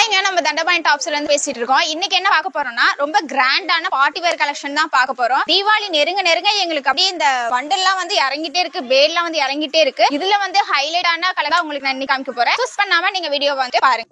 ஹாய்ங்க, நம்ம தண்டபாணி டாப்ஸ்ல இருந்து பேசிட்டு இருக்கோம். இன்னைக்கு என்ன பார்க்க போறோம்னா, ரொம்ப கிராண்டான பார்ட்டி வேர் கலெக்ஷன் தான் பார்க்க போறோம். தீபாவளி நெருங்க எங்களுக்கு அப்படியே இந்த பண்டல்லாம் வந்து இறங்கிட்டே இருக்கு, பேல்லாம் வந்து இறங்கிட்டே இருக்கு. இதுல வந்து ஹைலைட்டான கலரா உங்களுக்கு நான் இன்னைக்கு காமிக்க போறேன். சூஸ் பண்ணாம நீங்க வீடியோ வந்து பாருங்க.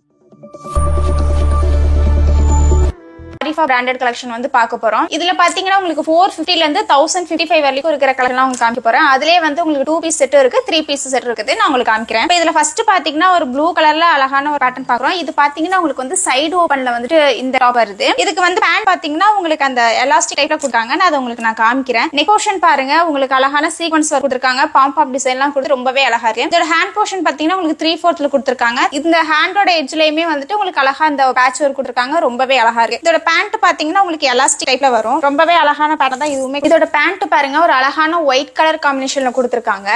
பிராண்டட் கலெக்ஷன் வந்து பார்க்க போறோம். இதுல பாத்தீங்கன்னா உங்களுக்கு 450 ல இருந்து 1055 வரைக்கும் இருக்கிற கலெக்ஷன் உங்களுக்கு காமிக்க போறேன். அதுலயே வந்து உங்களுக்கு 2 பீஸ் செட் இருக்கு, 3 பீஸ் செட் இருக்குது. நான் உங்களுக்கு காமிக்கிறேன். இப்போ இதுல ஃபர்ஸ்ட் பாத்தீங்கன்னா ஒரு ப்ளூ கலர்ல அழகான ஒரு பேட்டர்ன் பாக்குறோம். இது பாத்தீங்கன்னா உங்களுக்கு வந்து சைடு ஓபன்ல வந்துட்டு இந்த டாப் வருது. இதுக்கு வந்து பேண்ட் பாத்தீங்கன்னா உங்களுக்கு அந்த எலாஸ்டிக் டைப்ல கொடுத்தாங்க. அதை உங்களுக்கு நான் காமிக்கிறேன். நெக் போர்ஷன் பாருங்க, உங்களுக்கு அழகான சீக்வன்ஸ் கொடுத்திருக்காங்க. பாம்பாப் டிசைன் எல்லாம் கொடுத்து ரொம்பவே அழகா இருக்கு. இதோட ஹேண்ட் போர்ஷன் பாத்தீங்கன்னா உங்களுக்கு 3/4 கொடுத்திருக்காங்க. இந்த ஹேண்டோட எட்ஜ்லயுமே வந்துட்டு உங்களுக்கு அழகா இந்த பேட்ச் ஒர்க் கொடுத்திருக்காங்க. ரொம்பவே அழகா இருக்கு. இதோட பேண்ட் பாத்தீங்கன்னா உங்களுக்கு எலாஸ்டிக் டைப்ல வரும். ரொம்பவே அழகான பேட்டர்ன் தான் இதுவுமே. இதோட பேண்ட் பாருங்க, ஒரு அழகான ஒயிட் கலர் காம்பினேஷன்ல கொடுத்திருக்காங்க.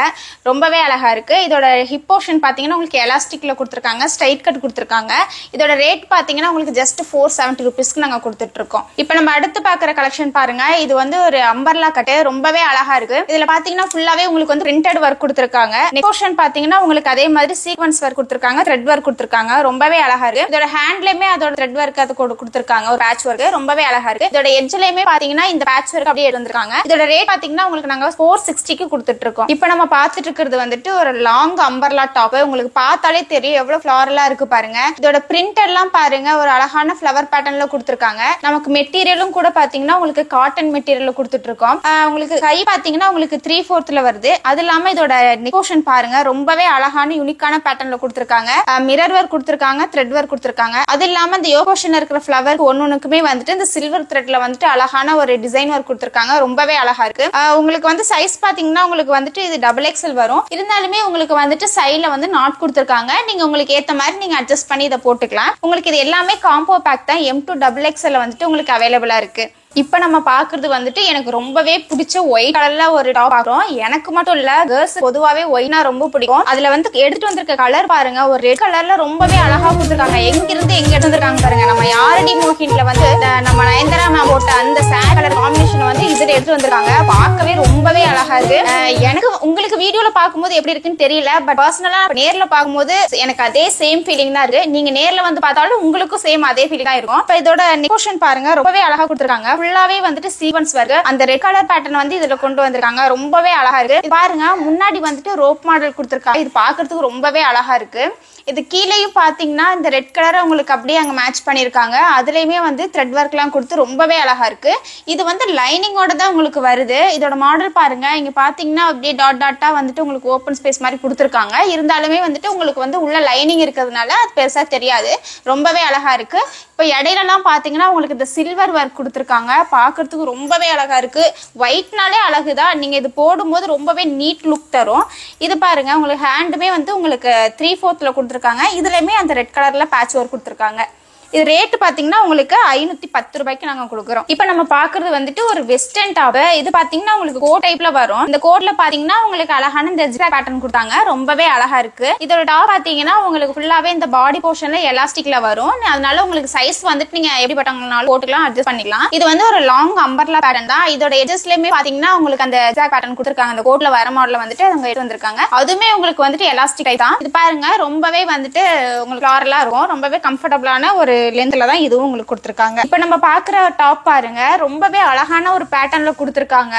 ரொம்பவே அழகா இருக்கு. இதோட ஹிப் போர்ஷன் பாத்தீங்கன்னா உங்களுக்கு எலாஸ்டிக்ல கொடுத்திருக்காங்க, ஸ்ட்ரைட் கட் கொடுத்திருக்காங்க. இதோட ரேட் பாத்தீங்கன்னா உங்களுக்கு ஜஸ்ட் 470 ரூபீஸ்க்கு நாங்க கொடுத்துட்டு இருக்கோம். இப்போ நம்ம அடுத்து பாக்குற கலெக்ஷன் பாருங்க. இது வந்து ஒரு அம்பர்லா கட், ரொம்பவே அழகா இருக்கு. இதுல பாத்தீங்கன்னா ஃபுல்லாவே உங்களுக்கு வந்து பிரிண்டட் ஒர்க் கொடுத்திருக்காங்க. நெக் போர்ஷன் பாத்தீங்கன்னா உங்களுக்கு அதே மாதிரி சீக்வன்ஸ் ஒர்க் கொடுத்திருக்காங்க, த்ரெட் ஒர்க் கொடுத்திருக்காங்க. ரொம்பவே அழகா இருக்கு. இதோட ஹேண்ட்லயுமே அதோட த்ரெட் ஒர்க் அது கொடுத்திருக்காங்க, ஒரு பேட்ச் ஒர்க். ரொம்பவே அழகா இருக்கு. இதோட எட்ஜ்லயுமே பாத்தீங்கன்னா இந்த பேட்ச் ஒர்க் அப்படியே எடுத்துருக்காங்க. இதோட ரேட் பாத்தீங்கன்னா உங்களுக்கு நாங்க 460க்கு கொடுத்துட்டு இருக்கோம். இப்போ நம்ம பாத்துட்டு இருக்கிறது வந்துட்டு ஒரு லாங் அம்பர்லா டாப். உங்களுக்கு பார்த்தாலே தெரியும் எவ்வளவு ஃபிளாரலா இருக்கு பாருங்க. இதோட பிரிண்ட் எல்லாம் பாருங்க, ஒரு அழகான ஃபிளவர் பேட்டர்ன்ல கொடுத்திருக்காங்க. நமக்கு மெட்டீரியலும் கூட பாத்தீங்கன்னா உங்களுக்கு காட்டன் மெட்டீரியல்ல கொடுத்துட்டு இருக்கோம். உங்களுக்கு கை பாத்தீங்கன்னா உங்களுக்கு 3/4 வருது. அது இல்லாம இதோட நெக் போர்ஷன் பாருங்க, ரொம்பவே அழகான யூனிக்கான பேட்டர்ன்ல கொடுத்திருக்காங்க. மிரர் ஒர்க் கொடுத்திருக்காங்க, த்ரெட் ஒர்க் கொடுத்திருக்காங்க. அது இல்லாம இந்த யோக் போர்ஷன்ல இருக்கிற ஃபிளவர் ஒன்னொன்னுக்குமே வந்துட்டு இந்த சில்வர் த்ரெட்ல வந்துட்டு அழகான ஒரு டிசைன் ஒர்க் கொடுத்திருக்காங்க. ரொம்பவே அழகா இருக்கு. உங்களுக்கு வந்து சைஸ் பாத்தீங்கன்னா உங்களுக்கு வந்துட்டு இது XXL வரும். இருந்தாலுமே உங்களுக்கு வந்துட்டு சைடுல வந்து நாட் கொடுத்திருக்காங்க. நீங்க உங்களுக்கு ஏத்த மாதிரி நீங்க அட்ஜஸ்ட் பண்ணி இதை போட்டுக்கலாம். உங்களுக்கு இது எல்லாமே காம்போ பேக் தான். M to XXL வந்துட்டு உங்களுக்கு அவைலபிளா இருக்கு. இப்ப நம்ம பாக்குறது வந்துட்டு எனக்கு ரொம்பவே பிடிச்ச ஒயிட் கலர்ல ஒரு டாப் பாக்குறோம். எனக்கு மட்டும் இல்ல, கேர்ள்ஸ் பொதுவாவே ஒயிட்னா ரொம்ப பிடிக்கும். அதுல வந்து எடுத்துட்டு வந்திருக்க கலர் பாருங்க, ஒரு ரெட் கலர்ல ரொம்பவே அழகா கொடுத்திருக்காங்க. எங்க இருந்து எங்க எடுத்துருக்காங்க பாருங்க. நம்ம யாரடி மோகின்ல வந்து நம்ம நயன்தாரா மேம் போட்ட அந்த சார் கலர் காம்பினேஷன் வந்து இதுல எடுத்து வந்திருக்காங்க. பார்க்கவே ரொம்பவே அழகா இருக்கு. எனக்கு உங்களுக்கு வீடியோல பாக்கும்போது எப்படி இருக்குன்னு தெரியல, பட் பர்சனலா நேர்ல பாக்கும்போது எனக்கு அதே சேம் ஃபீலிங் தான் இருக்கு. நீங்க நேர்ல வந்து பார்த்தாலும் உங்களுக்கும் சேம் அதே ஃபீலிங் தான் இருக்கும். இப்ப இதோட நெக் போர்ஷன் பாருங்க, ரொம்பவே அழகா கொடுத்திருக்காங்க. ஃபுல்லாவே வந்துட்டு சீக்வன்ஸ் ஒர்க், அந்த ரெட் கலர் பேட்டர்ன் வந்து இதுல கொண்டு வந்திருக்காங்க. ரொம்பவே அழகா இருக்கு. பாருங்க, முன்னாடி வந்துட்டு ரோப் மாடல் கொடுத்திருக்காங்க. இது பாக்குறதுக்கு ரொம்பவே அழகா இருக்கு. இது கீழேயும் பாத்தீங்கன்னா இந்த ரெட் கலரை உங்களுக்கு அப்படியே அங்க மேட்ச் பண்ணிருக்காங்க. அதுலயுமே வந்து த்ரெட் ஒர்க் எல்லாம் கொடுத்து ரொம்பவே அழகா இருக்கு. இது வந்து லைனிங்கோட தான் உங்களுக்கு வருது. இதோட மாடல் பாருங்க, இங்க பாத்தீங்கன்னா அப்படியே டாட் டாட்டா வந்துட்டு உங்களுக்கு ஓப்பன் ஸ்பேஸ் மாதிரி கொடுத்துருக்காங்க. இருந்தாலுமே வந்துட்டு உங்களுக்கு வந்து உள்ள லைனிங் இருக்கிறதுனால அது பெருசா தெரியாது. ரொம்பவே அழகா இருக்கு. இப்போ இடையில எல்லாம் பாத்தீங்கன்னா உங்களுக்கு இந்த சில்வர் ஒர்க் கொடுத்துருக்காங்க. பாக்குறதுக்கு ரொம்பவே அழகா இருக்கு. ஒயிட்னாலே அழகுதான். நீங்க இது போடும்போது ரொம்பவே நீட் லுக் தரும். இது பாருங்க, உங்களுக்கு ஹேண்டுமே வந்து உங்களுக்கு 3/4 கொடுத்துருக்காங்க. இதுலயுமே அந்த ரெட் கலர்ல பேட்ச் ஒர்க் கொடுத்துருக்காங்க. இது ரேட் பாத்தீங்கன்னா உங்களுக்கு 510 ரூபாய்க்கு நாங்க கொடுக்குறோம். இப்ப நம்ம பாக்குறது வந்துட்டு ஒரு வெஸ்டர்ன் டாப். இது பாத்தீங்கன்னா உங்களுக்கு கோட் டைப்ல வரும். இந்த கோட்ல பாத்தீங்கன்னா உங்களுக்கு அழகான இந்த ஜிக்ஸாக் பேட்டர்ன் கொடுத்தாங்க. ரொம்பவே அழகா இருக்கு. இதோட டாப் பாத்தீங்கன்னா உங்களுக்கு ஃபுல்லாவே இந்த பாடி போர்ஷன்ல எலாஸ்டிக்ல வரும். அதனால உங்களுக்கு சைஸ் வந்துட்டு நீங்க எப்படி பட்டங்கனாலும் போட்டுக்கலாம், அட்ஜஸ்ட் பண்ணிக்கலாம். இது வந்து ஒரு லாங் அம்பர்லா பேட்டர்ன் தான். இதோட எஜஸ்லயுமே பாத்தீங்கன்னா உங்களுக்கு அந்த ஜிக்ஸாக் பேட்டர்ன் கொடுத்திருக்காங்க. அந்த கோட்ல வர மாடல வந்துட்டு அவங்க எடுத்து வந்திருக்காங்க. அதுமே உங்களுக்கு வந்துட்டு எலாஸ்டிக் டைப் தான். இது பாருங்க, ரொம்பவே வந்துட்டு உங்களுக்கு ஃபிளாரலா இருக்கும். ரொம்பவே கம்ஃபர்டபிளான ஒரு லென்த்ல தான் இதுவும் உங்களுக்கு கொடுத்திருக்காங்க. இப்ப நம்ம பாக்குற டாப் பாருங்க, ரொம்பவே அழகான ஒரு பேட்டர்ன்ல கொடுத்திருக்காங்க.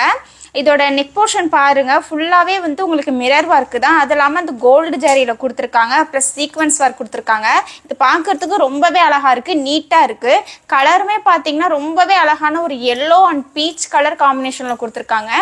இதோட நெக் போர்ஷன் பாருங்க, ஃபுல்லாவே வந்து உங்களுக்கு மிரர் ஒர்க் தான். அது இல்லாம இந்த கோல்டு ஜரியில கொடுத்திருக்காங்க, பிளஸ் சீக்வன்ஸ் ஒர்க் கொடுத்திருக்காங்க. இது பாக்குறதுக்கு ரொம்பவே அழகா இருக்கு, நீட்டா இருக்கு. கலருமே பாத்தீங்கன்னா ரொம்பவே அழகான ஒரு எல்லோ அண்ட் பீச் கலர் காம்பினேஷன்ல கொடுத்திருக்காங்க.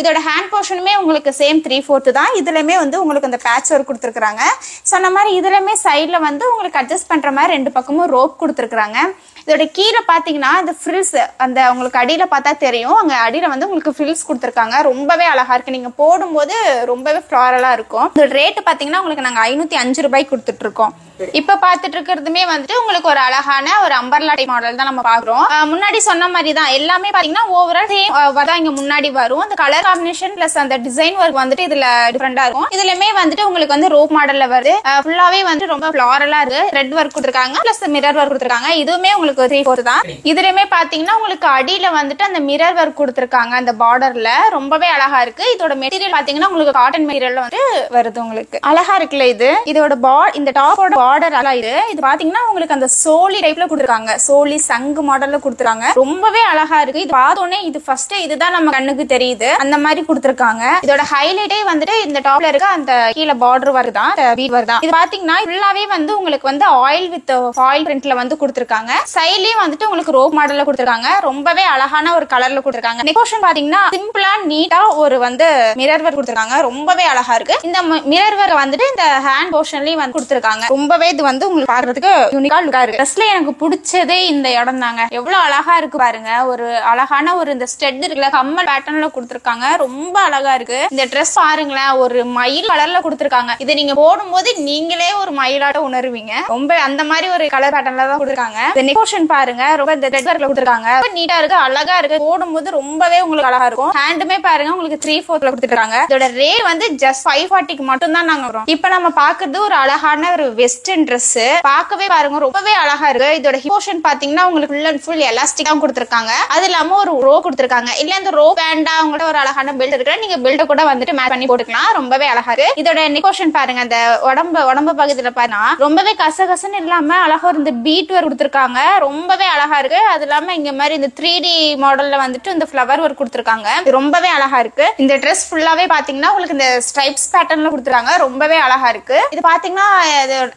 இதோட ஹேண்ட் போர்ஷனுமே உங்களுக்கு சேம் 3/4 தான். இதுலயுமே வந்து உங்களுக்கு அந்த பேட்ச் ஒர்க் கொடுத்திருக்காங்க. சொன்ன மாதிரி இதுலயுமே சைட்ல வந்து உங்களுக்கு அட்ஜஸ்ட் பண்ற மாதிரி ரெண்டு பக்கமும் ரோப் கொடுத்திருக்காங்க. இதோட கீழே பாத்தீங்கன்னா இந்த ஃப்ரில்ஸ், அந்த உங்களுக்கு அடியில பார்த்தா தெரியும், அங்க அடியில வந்து உங்களுக்கு ஃப்ரில்ஸ் கொடுத்திருக்காங்க. ரொம்பவே அழகா இருக்கு. நீங்க போடும்போது ரொம்பவே ஃபிளாரலா இருக்கும். இதோட ரேட் பாத்தீங்கன்னா உங்களுக்கு நாங்க 505 ரூபாய்க்கு கொடுத்துட்டு இருக்கோம். இப்ப பாத்துட்டு இருக்கிறதுமே வந்துட்டு உங்களுக்கு ஒரு அழகான ஒரு அம்பர்லா டைப் மாடல் தான் நம்ம பாக்குறோம். முன்னாடி சொன்ன மாதிரி தான் எல்லாமே பாத்தீங்கன்னா ஓவரால் சேம் இங்க முன்னாடி வரும். அந்த கலர் காம்பினேஷன் பிளஸ் அந்த டிசைன் ஒர்க் வந்துட்டு இதுல டிஃபரெண்டா இருக்கும். இதுலயுமே வந்துட்டு உங்களுக்கு வந்து ரோப் மாடல்ல வருது. ஃபுல்லாவே வந்து ரொம்ப ஃபிளாரலா இருக்கு. ரெட் ஒர்க் கொடுத்திருக்காங்க, பிளஸ் மிரர் ஒர்க் கொடுத்திருக்காங்க. இதுவுமே உங்களுக்கு 3/4 தான். இதுலயுமே பாத்தீங்கன்னா உங்களுக்கு அடியில வந்துட்டு அந்த மிரர் ஒர்க் கொடுத்திருக்காங்க அந்த பார்டர்ல. ரொம்பவே அழகா இருக்கு. இதோட மெட்டீரியல் பாத்தீங்கன்னா உங்களுக்கு காட்டன் மெட்டீரியல் வந்து வருது. உங்களுக்கு அழகா இருக்குல்ல இது. இதோட இந்த டாப்போட பார்டர் அழகா இது பாத்தீங்கன்னா உங்களுக்கு அந்த சோலி டைப்ல கொடுத்துருக்காங்க. சோலி சங்கு மாடல்ல கொடுத்துருக்காங்க. ரொம்பவே அழகா இருக்கு. இது பார்த்தோன்னே இது ஃபர்ஸ்ட் இதுதான் நம்ம கண்ணுக்கு தெரியுது. அந்த மாதிரி கொடுத்துருக்காங்க. இதோட ஹைலைட்டே வந்துட்டு இந்த டாப்ல இருக்க அந்த கீழே பார்டர் வருதான், பீட் வருதான். இது பாத்தீங்கன்னா ஃபுல்லாவே வந்து உங்களுக்கு வந்து ஆயில் வித் ஃபாயில் பிரிண்ட்ல வந்து கொடுத்துருக்காங்க. சைட்லயும் வந்துட்டு உங்களுக்கு ரோப் மாடல்ல கொடுத்துருக்காங்க. ரொம்பவே அழகான ஒரு கலர்ல கொடுத்துருக்காங்க. நெக் போர்ஷன் பாத்தீங்கன்னா சிம்பிளா நீட்டா ஒரு வந்து மிரர் ஒர்க் கொடுத்துருக்காங்க. ரொம்பவே அழகா இருக்கு. இந்த மிரர் ஒர்க் வந்துட்டு இந்த ஹேண்ட் போர்ஷன்லயும் வந்து கொடுத்துருக்காங்க. ரொம்பவே இது வந்து உங்களுக்கு பாக்குறதுக்கு யூனிக்கா லுக்கா இருக்கு. ட்ரெஸ்ல எனக்கு பிடிச்சதே இந்த இடம் தாங்க. எவ்வளவு அழகா இருக்கு பாருங்க. ஒரு அழகான ஒரு இந்த ஸ்டெட் இருக்குல்ல, கம்மல் பேட்டர்ன்ல கொடுத்துருக்காங்க. ரொம்ப அழகா இருக்கு. இந்த ட்ரெஸ் பாருங்களேன், ஒரு மயில் கலர்ல கொடுத்துருக்காங்க. இதை நீங்க போடும்போது நீங்களே ஒரு மயிலாட்ட உணர்வீங்க. ரொம்ப அந்த மாதிரி ஒரு கலர் பேட்டர்ன்ல தான் கொடுத்துருக்காங்க. இந்த நெக் போர்ஷன் பாருங்க, ரொம்ப இந்த த்ரெட் ஒர்க்ல கொடுத்துருக்காங்க. நீட்டா இருக்கு, அழகா இருக்கு. போடும்போது ரொம்பவே உங்களுக்கு அழகா இருக்கும். ஹேண்டுமே பாருங்க உங்களுக்கு 3/4 கொடுத்துருக்காங்க. இதோட ரேட் வந்து ஜஸ்ட் 540க்கு மட்டும் தான் நாங்க வரோம். இப்ப நம்ம பாக்குறது ஒரு அழகான ஒரு வெஸ்டர்ன் ட்ரெஸ். பார்க்கவே பாருங்க ரொம்பவே அழகா இருக்கு. இதோட ஹிப் போர்ஷன் பாத்தீங்கன்னா உங்களுக்கு ஃபுல் அண்ட் ஃபுல் எலாஸ்டிக்கா கொடுத்துருக்காங்க. அது இல்லாம ஒரு ரோ கொடுத்துருக்காங்க. இல்ல இந்த ரோ வேண்டா உங்கள்ட்ட ஒரு அழகான பெல்ட் இருக்கு, நீங்க பெல்ட் கூட வந்துட்டு மேட்ச் பண்ணி போட்டுக்கலாம். ரொம்பவே அழகா இருக்கு. இதோட நெக் போர்ஷன் பாருங்க, அந்த உடம்பு பகுதியில பாருங்க ரொம்பவே கசகசன்னு இல்லாம அழகா இந்த பீட் ஒர்க் கொடுத்துருக்காங்க. ரொம்பவே அழகா இருக்கு. அது இல்லாம இங்க மாதிரி இந்த 3D மாடல்ல வந்துட்டு இந்த ஃபிளவர் ஒர்க் கொடுத்துருக்காங்க. ரொம்பவே அழகா இருக்கு. இந்த ட்ரெஸ் ஃபுல்லாவே பாத்தீங்கன்னா உங்களுக்கு இந்த ஸ்ட்ரைப்ஸ் பேட்டர்ன்ல கொடுத்துருக்காங்க. ரொம்பவே அழகா இருக்கு. இது பாத்தீங்கன்னா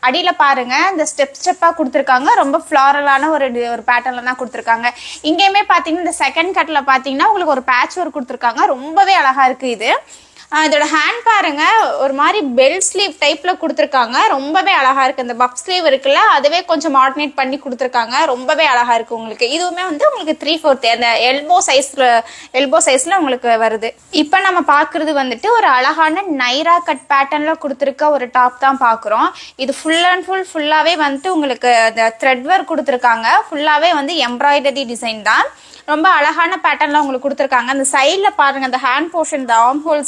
அடியில பாருங்க இந்த ஸ்டெப்பா கொடுத்துருக்காங்க. ரொம்ப ஃபிளாரலான ஒரு பேட்டர்ன்ல தான் கொடுத்துருக்காங்க. இங்கேயுமே பாத்தீங்கன்னா இந்த செகண்ட் கட்ல பாத்தீங்கன்னா உங்களுக்கு ஒரு பேட்ச் ஒர்க் கொடுத்துருக்காங்க. ரொம்பவே அழகா இருக்கு இது. இதோட ஹேண்ட் பாருங்க ஒரு மாதிரி பெல் ஸ்லீவ் டைப்ல கொடுத்துருக்காங்க. ரொம்பவே அழகா இருக்கு. இந்த பப் ஸ்லீவ் இருக்குல்ல, அதுவே கொஞ்சம் மாடர்னேட் பண்ணி கொடுத்துருக்காங்க. ரொம்பவே அழகா இருக்கு. உங்களுக்கு இதுவுமே வந்து உங்களுக்கு 3/4 அந்த எல்போ சைஸ்ல உங்களுக்கு வருது. இப்ப நம்ம பாக்குறது வந்துட்டு ஒரு அழகான நைரா கட் பேட்டர்ன்ல கொடுத்துருக்க ஒரு டாப் தான் பாக்குறோம். இது ஃபுல் அண்ட் ஃபுல்லாவே வந்துட்டு உங்களுக்கு அந்த த்ரெட் ஒர்க் கொடுத்துருக்காங்க. ஃபுல்லாவே வந்து எம்ப்ராய்டரி டிசைன் தான். ரொம்ப அழகான பேட்டர்ன்ல உங்களுக்கு கொடுத்துருக்காங்க. அந்த சைட்ல பாருங்க, அந்த ஹேண்ட் போர்ஷன், இந்த ஆர்ம் ஹோல்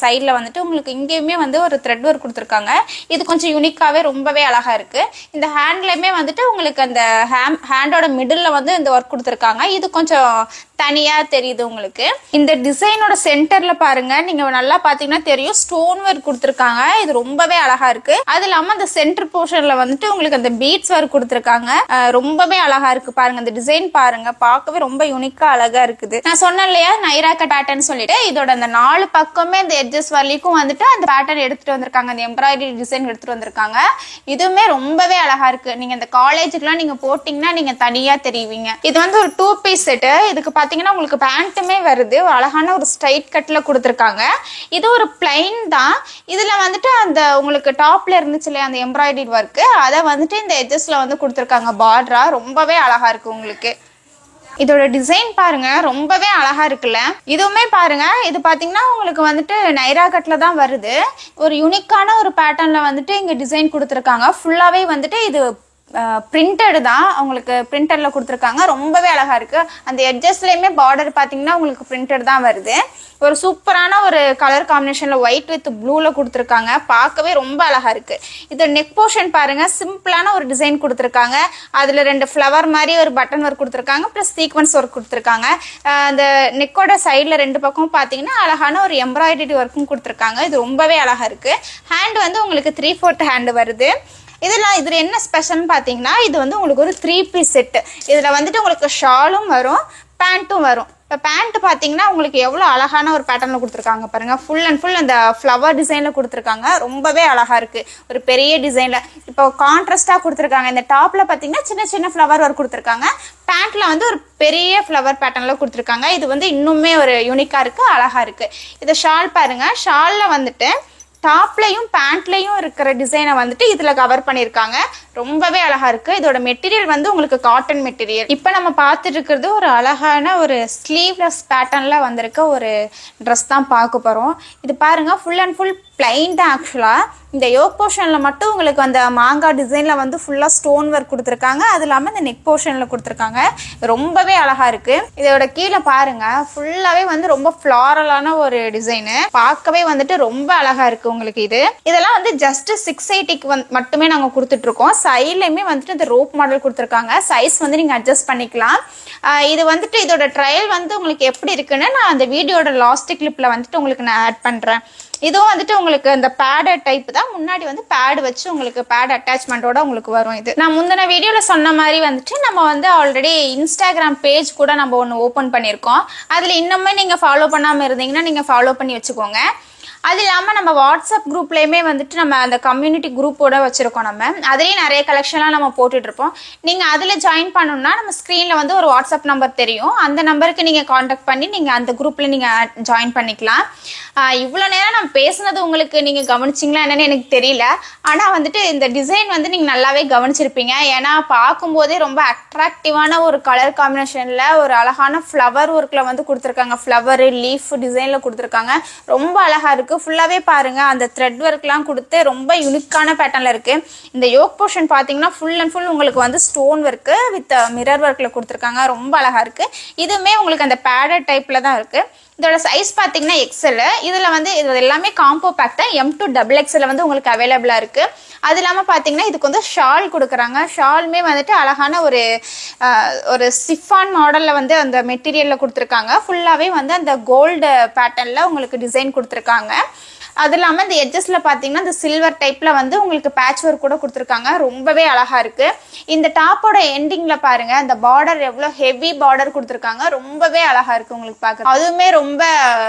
சைட்ல வந்துட்டு உங்களுக்கு இங்கேயுமே வந்து ஒரு த்ரெட் ஒர்க் கொடுத்துருக்காங்க. இது கொஞ்சம் யூனிக்காவே ரொம்பவே அழகா இருக்கு. இந்த ஹேண்ட்லயுமே வந்துட்டு உங்களுக்கு அந்த ஹேண்டோட மிடில்ல வந்து இந்த ஒர்க் கொடுத்துருக்காங்க. இது கொஞ்சம் தனியா தெரியுது உங்களுக்கு. இந்த டிசைனோட சென்டர்ல பாருங்க, நீங்க நல்லா பாத்தீங்கன்னா தெரியும் ஸ்டோன் ஒர்க் கொடுத்துருக்காங்க. இது ரொம்பவே அழகா இருக்கு. அது இல்லாம அந்த சென்டர் போர்ஷன்ல வந்துட்டு உங்களுக்கு அந்த பீட்ஸ் ஒர்க் கொடுத்துருக்காங்க. ரொம்பவே அழகா இருக்கு பாருங்க. அந்த டிசைன் பாருங்க, பார்க்கவே ரொம்ப யூனிக்கா அழகா இருக்குது. நான் சொன்னேன் இல்லையா நைரா கட் பேட்டர்ன் சொல்லிட்டு, இதோட அந்த 4 பக்கமே இந்த எட்ஜஸ் வரைக்கும் வந்துட்டு அந்த பேட்டர்ன் எடுத்துட்டு வந்திருக்காங்க. அந்த எம்ப்ராய்டரி டிசைன் எடுத்துட்டு வந்திருக்காங்க. இதுவுமே ரொம்பவே அழகா இருக்கு. நீங்க இந்த காலேஜுக்குலாம் நீங்க போட்டீங்கன்னா நீங்க தனியா தெரிவிங்க. இது வந்து ஒரு 2 பீஸ் செட். இதுக்கு பாத்தீங்கன்னா உங்களுக்கு பேண்ட்டுமே வருது. அழகான ஒரு ஸ்ட்ரைட் கட்ல கொடுத்துருக்காங்க. இது ஒரு பிளைன் தான். இதுல வந்துட்டு அந்த உங்களுக்கு டாப்ல இருந்துச்சு இல்லையா அந்த எம்ப்ராய்டரி ஒர்க், அதை வந்துட்டு இந்த எட்ஜஸ்ல வந்து கொடுத்துருக்காங்க பார்டரா. ரொம்பவே அழகா இருக்கு உங்களுக்கு. இதோட டிசைன் பாருங்க ரொம்பவே அழகா இருக்குல்ல. இதுவுமே பாருங்க, இது பாத்தீங்கன்னா உங்களுக்கு வந்துட்டு நைரா கட்ல தான் வருது. ஒரு யூனிக்கான ஒரு பேட்டர்ன்ல வந்துட்டு இங்க டிசைன் கொடுத்துருக்காங்க. ஃபுல்லாவே வந்துட்டு இது பிரிண்டட் தான். உங்களுக்கு பிரிண்டட்ல கொடுத்துருக்காங்க. ரொம்பவே அழகா இருக்கு. அந்த எட்ஜஸ்லயுமே பார்டர் பாத்தீங்கன்னா உங்களுக்கு பிரிண்டட் தான் வருது. ஒரு சூப்பரான ஒரு கலர் காம்பினேஷன்ல ஒயிட் வித் ப்ளூல கொடுத்துருக்காங்க. பார்க்கவே ரொம்ப அழகா இருக்கு. இது நெக் போர்ஷன் பாருங்க, சிம்பிளான ஒரு டிசைன் கொடுத்துருக்காங்க. அதுல 2 ஃபிளவர் மாதிரி ஒரு பட்டன் ஒர்க் கொடுத்துருக்காங்க. பிளஸ் சீக்வன்ஸ் ஒர்க் கொடுத்துருக்காங்க. அந்த நெக்கோட சைட்ல 2 பக்கம் பாத்தீங்கன்னா அழகான ஒரு எம்ப்ராய்டரி ஒர்க்கும் கொடுத்துருக்காங்க. இது ரொம்பவே அழகா இருக்கு. ஹேண்ட் வந்து உங்களுக்கு 3/4 ஹேண்ட் வருது. இதுல என்ன ஸ்பெஷல்னு பாத்தீங்கன்னா, இது வந்து உங்களுக்கு ஒரு 3 பீஸ் செட். இதுல வந்துட்டு உங்களுக்கு ஷாலும் வரும், பேண்ட்டும் வரும். இப்போ பேண்ட் பாத்தீங்கன்னா உங்களுக்கு எவ்வளவு அழகான ஒரு பேட்டர்ன்ல கொடுத்துருக்காங்க பாருங்க. ஃபுல் அண்ட் ஃபுல் அந்த ஃப்ளவர் டிசைன்ல கொடுத்துருக்காங்க. ரொம்பவே அழகா இருக்கு. ஒரு பெரிய டிசைன்ல இப்போ கான்ட்ராஸ்டா கொடுத்துருக்காங்க. இந்த டாப்ல பாத்தீங்கன்னா சின்ன சின்ன ஃப்ளவர் ஒர்க் கொடுத்துருக்காங்க. பேண்ட்ல வந்து ஒரு பெரிய ஃப்ளவர் பேட்டர்ன்ல கொடுத்துருக்காங்க. இது வந்து இன்னுமே ஒரு யூனிக்கா இருக்கு, அழகா இருக்கு. இந்த ஷால் பாருங்க, ஷால்ல வந்துட்டு டாப்லயும் பேண்ட்லயும் இருக்கிற டிசைனை வந்துட்டு இதுல கவர் பண்ணிருக்காங்க. ரொம்பவே அழகா இருக்கு. இதோட மெட்டீரியல் வந்து உங்களுக்கு காட்டன் மெட்டீரியல். இப்ப நம்ம பார்த்துட்டு இருக்கிறது ஒரு அழகான ஒரு ஸ்லீவ்லெஸ் பேட்டர்ன்ல வந்திருக்க ஒரு ட்ரெஸ் தான் பார்க்க போறோம். இது பாருங்க, ஃபுல் அண்ட் ஃபுல் பிளைன் தான் ஆக்சுவலா. இந்த யோக் போர்ஷன்ல மட்டும் உங்களுக்கு அந்த மாங்காய் டிசைன்ல வந்து ஃபுல்லா ஸ்டோன் ஒர்க் கொடுத்துருக்காங்க. அது இல்லாம இந்த நெக் போர்ஷன்ல கொடுத்துருக்காங்க. ரொம்பவே அழகா இருக்கு. இதோட கீழே பாருங்க ஃபுல்லாவே வந்து ரொம்ப ஃபிளாரலான ஒரு டிசைனு. பார்க்கவே வந்துட்டு ரொம்ப அழகா இருக்கு உங்களுக்கு. இதெல்லாம் வந்து ஜஸ்ட் 680க்கு மட்டுமே நாங்க கொடுத்துட்டு இருக்கோம். சைட்லயுமே வந்துட்டு இந்த ரோப் மாடல் கொடுத்துருக்காங்க. சைஸ் வந்து நீங்க அட்ஜஸ்ட் பண்ணிக்கலாம். இது வந்துட்டு இதோட ட்ரையல் வந்து உங்களுக்கு எப்படி இருக்குன்னு நான் அந்த வீடியோட லாஸ்ட் கிளிப்ல வந்துட்டு உங்களுக்கு நான் ஆட் பண்றேன். இதுவும் வந்துட்டு உங்களுக்கு அந்த பேடட் டைப் தான். முன்னாடி வந்து பேட் வச்சு உங்களுக்கு பேட் அட்டாச்மெண்டோட உங்களுக்கு வரும். இது நான் முந்தின வீடியோல சொன்ன மாதிரி வந்துட்டு நம்ம வந்து ஆல்ரெடி இன்ஸ்டாகிராம் பேஜ் கூட நம்ம ஒன்று ஓப்பன் பண்ணியிருக்கோம். அதுல இன்னுமே நீங்க ஃபாலோ பண்ணாம இருந்தீங்கன்னா நீங்க ஃபாலோ பண்ணி வச்சுக்கோங்க. அது இல்லாமல் நம்ம வாட்ஸ்அப் குரூப்லேயுமே வந்துட்டு நம்ம அந்த கம்யூனிட்டி குரூப்போட வச்சுருக்கோம். நம்ம அதுலேயும் நிறைய கலெக்ஷன்லாம் நம்ம போட்டுட்ருப்போம். நீங்கள் அதில் ஜாயின் பண்ணணும்னா நம்ம ஸ்க்ரீனில் வந்து ஒரு வாட்ஸ்அப் நம்பர் தெரியும். அந்த நம்பருக்கு நீங்கள் காண்டாக்ட் பண்ணி நீங்கள் அந்த குரூப்பில் நீங்கள் ஜாயின் பண்ணிக்கலாம். இவ்வளோ நேரம் நம்ம பேசுனது உங்களுக்கு நீங்கள் கவனிச்சிங்களா என்னன்னு எனக்கு தெரியல. ஆனால் வந்துட்டு இந்த டிசைன் வந்து நீங்கள் நல்லாவே கவனிச்சிருப்பீங்க. ஏன்னா பார்க்கும்போதே ரொம்ப அட்ராக்டிவான ஒரு கலர் காம்பினேஷனில் ஒரு அழகான ஃப்ளவர் ஒர்க்கில் வந்து கொடுத்துருக்காங்க. ஃப்ளவரு லீஃப் டிசைனில் கொடுத்துருக்காங்க. ரொம்ப அழகாக இருக்குது. ஃபுல்லாவே பாருங்க அந்த த்ரெட் ஒர்க்லாம் கொடுத்து ரொம்ப யூனிக்கான பேட்டர்ன்ல இருக்கு. இந்த யோக் போர்ஷன் பாத்தீங்கன்னா ஃபுல் அண்ட் ஃபுல் உங்களுக்கு வந்து ஸ்டோன் ஒர்க் வித் மிரர் ஒர்க்ல கொடுத்துருக்காங்க. ரொம்ப அழகா இருக்கு. இதுவுமே உங்களுக்கு அந்த பேடட் டைப்ல தான் இருக்கு. இதோட சைஸ் பாத்தீங்கன்னா எக்ஸல். இதுல வந்து இது எல்லாமே காம்போ பேக் தான். M2 XXL வந்து உங்களுக்கு அவைலபிளா இருக்கு. அது இல்லாம பாத்தீங்கன்னா இதுக்கு வந்து ஷால் கொடுக்குறாங்க. ஷாலுமே வந்துட்டு அழகான ஒரு சிஃபான் மாடல்ல வந்து அந்த மெட்டீரியல்ல கொடுத்துருக்காங்க. ஃபுல்லாவே வந்து அந்த கோல்டு பேட்டர்ன்ல உங்களுக்கு டிசைன் கொடுத்துருக்காங்க. அது இல்லாமல் இந்த எட்ஜஸ்ல பார்த்தீங்கன்னா இந்த சில்வர் டைப்ல வந்து உங்களுக்கு பேட்ச் ஒர்க் கூட கொடுத்துருக்காங்க. ரொம்பவே அழகா இருக்கு. இந்த டாப்போட எண்டிங்ல பாருங்க அந்த பார்டர் எவ்வளோ ஹெவி பார்டர் கொடுத்துருக்காங்க. ரொம்பவே அழகா இருக்கு உங்களுக்கு பார்க்க. அதுவுமே ரொம்ப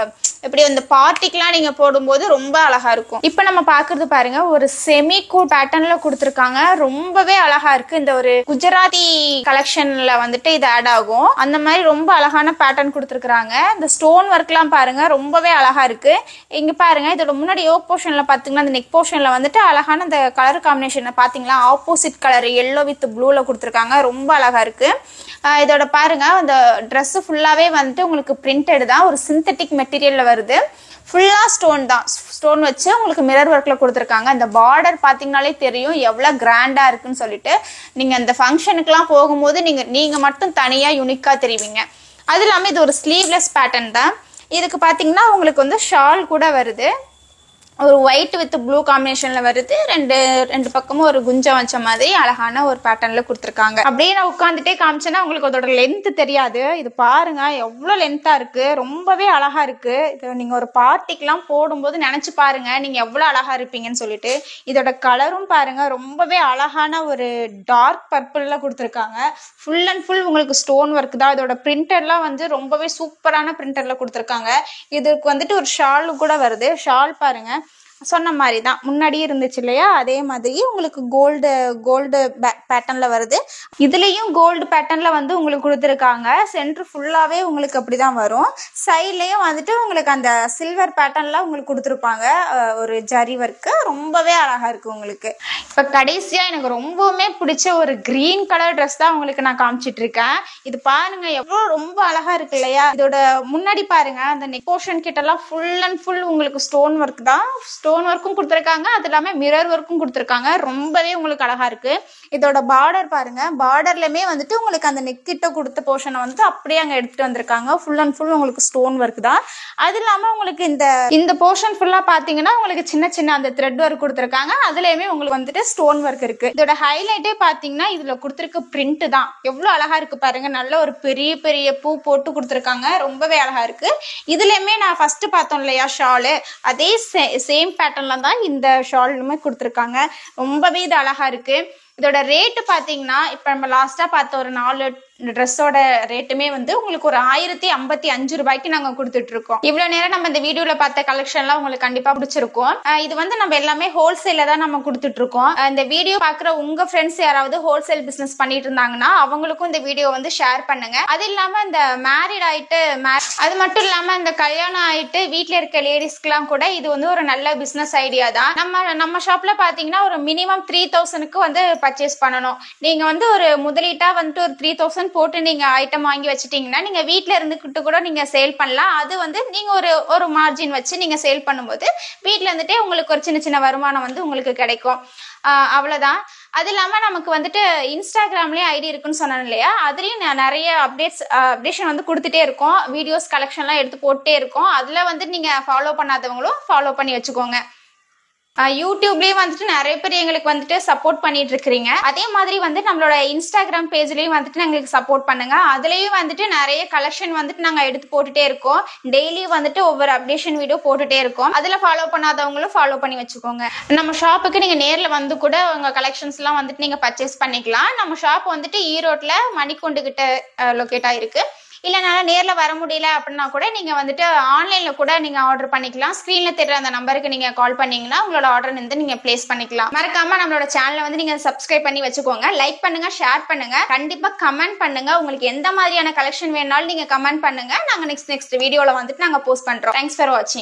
இப்படி இந்த பார்ட்டிக்கெலாம் நீங்க போடும்போது ரொம்ப அழகா இருக்கும். இப்போ நம்ம பார்க்கறது பாருங்க ஒரு செமி கூல் பேட்டர்ன்ல கொடுத்துருக்காங்க. ரொம்பவே அழகா இருக்கு. இந்த ஒரு குஜராத்தி கலெக்ஷன்ல வந்துட்டு இது ஆட் ஆகும். அந்த மாதிரி ரொம்ப அழகான பேட்டர்ன் கொடுத்துருக்காங்க. இந்த ஸ்டோன் ஒர்க்லாம் பாருங்க ரொம்பவே அழகா இருக்கு. இங்க பாருங்க இதோட முன்னாடி யோக் போர்ஷன்ல பாத்தீங்கன்னா அந்த நெக் போர்ஷன்ல வந்துட்டு அழகான அந்த கலர் காம்பினேஷன் பாத்தீங்களா ஆப்போசிட் கலர் எல்லோ வித் ப்ளூல கொடுத்துருக்காங்க. ரொம்ப அழகா இருக்கு. இதோட பாருங்க அந்த ட்ரெஸ் ஃபுல்லாவே வந்துட்டு உங்களுக்கு பிரிண்டட் தான். ஒரு சிந்தட்டிக் மெட்டீரியல்ல வருது. ஃபுல்லா ஸ்டோன் தான். ஸ்டோன் வச்சு உங்களுக்கு மிரர் ஒர்க்ல கொடுத்துருக்காங்க. அந்த பார்டர் பாத்தீங்கன்னாலே தெரியும் எவ்வளவு கிராண்டா இருக்குன்னு சொல்லிட்டு. நீங்க அந்த ஃபங்க்ஷனுக்குலாம் போகும்போது நீங்க மட்டும் தனியா யூனிக்கா தெரிவிங்க. அது இல்லாம இது ஒரு ஸ்லீவ்லெஸ் பேட்டர்ன் தான். இதுக்கு பாத்தீங்கன்னா உங்களுக்கு வந்து ஷால் கூட வருது. ஒரு ஒயிட் வித் ப்ளூ காம்பினேஷன்ல வருது. ரெண்டு பக்கமும் ஒரு குஞ்சம் வச்ச மாதிரி அழகான ஒரு பேட்டர்ன்ல கொடுத்துருக்காங்க. அப்படியே நான் உட்காந்துட்டே காமிச்சேன்னா உங்களுக்கு அதோட லென்த் தெரியாது. இது பாருங்க எவ்வளவு லென்த்தா இருக்கு. ரொம்பவே அழகா இருக்கு. இது நீங்க ஒரு பார்ட்டிக்கெல்லாம் போடும்போது நினைச்சு பாருங்க நீங்க எவ்வளவு அழகா இருப்பீங்கன்னு சொல்லிட்டு. இதோட கலரும் பாருங்க ரொம்பவே அழகான ஒரு டார்க் பர்பிள்ல கொடுத்துருக்காங்க. ஃபுல் அண்ட் ஃபுல் உங்களுக்கு ஸ்டோன் ஒர்க் தான். இதோட பிரிண்டர்லாம் வந்து ரொம்பவே சூப்பரான பிரிண்டர்ல கொடுத்துருக்காங்க. இதுக்கு வந்துட்டு ஒரு ஷால் கூட வருது. ஷால் பாருங்க சொன்ன மாதிரி தான் முன்னாடியே இருந்துச்சு இல்லையா, அதே மாதிரி உங்களுக்கு கோல்டு பேட்டர்ன்ல வருது. இதுலயும் கோல்டு பேட்டர்ன்ல வந்து உங்களுக்கு கொடுத்துருக்காங்க. சென்டர் ஃபுல்லாவே உங்களுக்கு அப்படிதான் வரும். சைட்லயும் வந்துட்டு உங்களுக்கு அந்த சில்வர் பேட்டர்ன்ல உங்களுக்கு கொடுத்துருப்பாங்க. ஒரு ஜரி ஒர்க் ரொம்பவே அழகா இருக்கு உங்களுக்கு. இப்ப கடைசியா எனக்கு ரொம்பவுமே பிடிச்ச ஒரு கிரீன் கலர் ட்ரெஸ் தான் உங்களுக்கு நான் காமிச்சிட்டு இருக்கேன். இது பாருங்க எவ்வளவு ரொம்ப அழகா இருக்கு இல்லையா. இதோட முன்னாடி பாருங்க அந்த நெக் போர்ஷன் கிட்ட எல்லாம் ஃபுல் அண்ட் ஃபுல் உங்களுக்கு ஸ்டோன் ஒர்க் தான். ஸ்டோன் ஒர்க்கும் கொடுத்துருக்காங்க. அது இல்லாம மிரர் ஒர்க்கும் கொடுத்துருக்காங்க. ரொம்பவே உங்களுக்கு அழகா இருக்கு. இதோட பார்டர் பாருங்க. பார்டர்லயுமே வந்துட்டு உங்களுக்கு அந்த நெக் கிட்ட கொடுத்த போர்ஷனை வந்து அப்படியே அங்க எடுத்துட்டு வந்திருக்காங்க. ஃபுல் அண்ட் ஃபுல் உங்களுக்கு ஸ்டோன் ஒர்க் தான். அது இல்லாம உங்களுக்கு இந்த போர்ஷன் ஃபுல்லா பாத்தீங்கன்னா உங்களுக்கு சின்ன சின்ன அந்த த்ரெட் ஒர்க் கொடுத்துருக்காங்க. அதுலயுமே உங்களுக்கு வந்துட்டு ஸ்டோன் ஒர்க் இருக்கு. இதோட ஹைலைட்டே பாத்தீங்கன்னா இதுல கொடுத்துருக்க பிரிண்ட் தான். எவ்வளவு அழகா இருக்கு பாருங்க. நல்ல ஒரு பெரிய பெரிய பூ போட்டு கொடுத்துருக்காங்க. ரொம்பவே அழகா இருக்கு. இதுலயுமே நான் ஃபர்ஸ்ட் பார்த்தோம் இல்லையா ஷாலு, அதே சேம் பேட்டர்ன்ல தான் இந்த ஷாலுமே கொடுத்துருக்காங்க. ரொம்பவே இது அழகா இருக்கு. இதோட ரேட்டு பாத்தீங்கன்னா இப்ப நம்ம லாஸ்டா பார்த்த ஒரு 4 ட்ரெஸ்ஸோட ரேட்டுமே வந்து உங்களுக்கு ஒரு 1055 ரூபாய்க்கு நாங்க கொடுத்துட்டு இருக்கோம். இவ்வளவு நேரம் நம்ம இந்த வீடியோல பார்த்த கலெக்ஷன்லாம் உங்களுக்கு கண்டிப்பா பிடிச்சிருக்கும். இது வந்து நம்ம எல்லாமே ஹோல்சேல தான் நம்ம கொடுத்துட்டு இருக்கோம். இந்த வீடியோ பாக்குற உங்க ஃப்ரெண்ட்ஸ் யாராவது ஹோல்சேல் பிசினஸ் பண்ணிட்டு இருந்தாங்கன்னா அவங்களுக்கும் இந்த வீடியோ வந்து ஷேர் பண்ணுங்க. அது இல்லாம இந்த மேரிட் ஆயிட்டு அது மட்டும் இல்லாம இந்த கல்யாணம் ஆயிட்டு வீட்டுல இருக்க லேடிஸ்க்கு எல்லாம் கூட இது வந்து ஒரு நல்ல பிசினஸ் ஐடியா தான். நம்ம ஷாப்ல பாத்தீங்கன்னா ஒரு மினிமம் 3000க்கு வந்து பர்ச்சேஸ் பண்ணணும். நீங்க வந்து ஒரு முதலீட்டா வந்துட்டு ஒரு 3000 போட்டு நீங்க ஐட்டம் வாங்கி வச்சுட்டீங்கன்னா நீங்க வீட்ல இருந்துகிட்டு கூட நீங்க சேல் பண்ணலாம். அது வந்து நீங்க ஒரு மார்ஜின் வச்சு நீங்க சேல் பண்ணும்போது வீட்ல இருந்துட்டே உங்களுக்கு ஒரு சின்ன சின்ன வருமானம் வந்து உங்களுக்கு கிடைக்கும். அவ்வளவுதான். அது இல்லாம நமக்கு வந்துட்டு இன்ஸ்டாகிராம்லயே ஐடி இருக்குன்னு சொன்னேன் இல்லையா, அதுலயும் நிறைய அப்டேஷன் வந்து கொடுத்துட்டே இருக்கும். வீடியோஸ் கலெக்ஷன்லாம் எடுத்து போட்டே இருக்கும். அதுல வந்து நீங்க ஃபாலோ பண்ணாதவங்களும் ஃபாலோ பண்ணி வச்சுக்கோங்க. யூடியூப்லயும் வந்துட்டு நிறைய பேர் எங்களுக்கு வந்துட்டு சப்போர்ட் பண்ணிட்டு இருக்கிறீங்க. அதே மாதிரி வந்து நம்மளோட இன்ஸ்டாகிராம் பேஜ்லயும் வந்துட்டு எங்களுக்கு சப்போர்ட் பண்ணுங்க. அதுலயும் வந்துட்டு நிறைய கலெக்ஷன் வந்துட்டு நாங்க எடுத்து போட்டுட்டே இருக்கோம். டெய்லி வந்துட்டு ஒவ்வொரு அப்டேஷன் வீடியோ போட்டுட்டே இருக்கோம். அதுல ஃபாலோ பண்ணாதவங்களும் ஃபாலோ பண்ணி வச்சுக்கோங்க. நம்ம ஷாப்புக்கு நீங்க நேர்ல வந்து கூட உங்க கலெக்ஷன்ஸ் எல்லாம் வந்துட்டு நீங்க பர்ச்சேஸ் பண்ணிக்கலாம். நம்ம ஷாப் வந்துட்டு ஈரோட்ல மணிக்கூண்டு கிட்ட லொகேட் ஆயிருக்கு. இல்லைனால நேர்ல வர முடியல அப்படின்னா கூட நீங்க வந்துட்டு ஆன்லைன்ல கூட நீங்க ஆர்டர் பண்ணிக்கலாம். ஸ்கிரீன்ல தெரியுற அந்த நம்பருக்கு நீங்க கால் பண்ணீங்கன்னா உங்களோட ஆர்டர் வந்து நீங்க பிளேஸ் பண்ணிக்கலாம். மறக்காம நம்மளோட சேனலை வந்து நீங்க சப்ஸ்கிரைப் பண்ணி வச்சுக்கோங்க. லைக் பண்ணுங்க, ஷேர் பண்ணுங்க, கண்டிப்பா கமெண்ட் பண்ணுங்க. உங்களுக்கு எந்த மாதிரியான கலெக்ஷன் வேணாலும் நீங்க கமெண்ட் பண்ணுங்க. நாங்க நெக்ஸ்ட் வீடியோல வந்துட்டு நாங்க போஸ்ட் பண்றோம். தேங்க்ஸ் ஃபார் வாட்சிங்.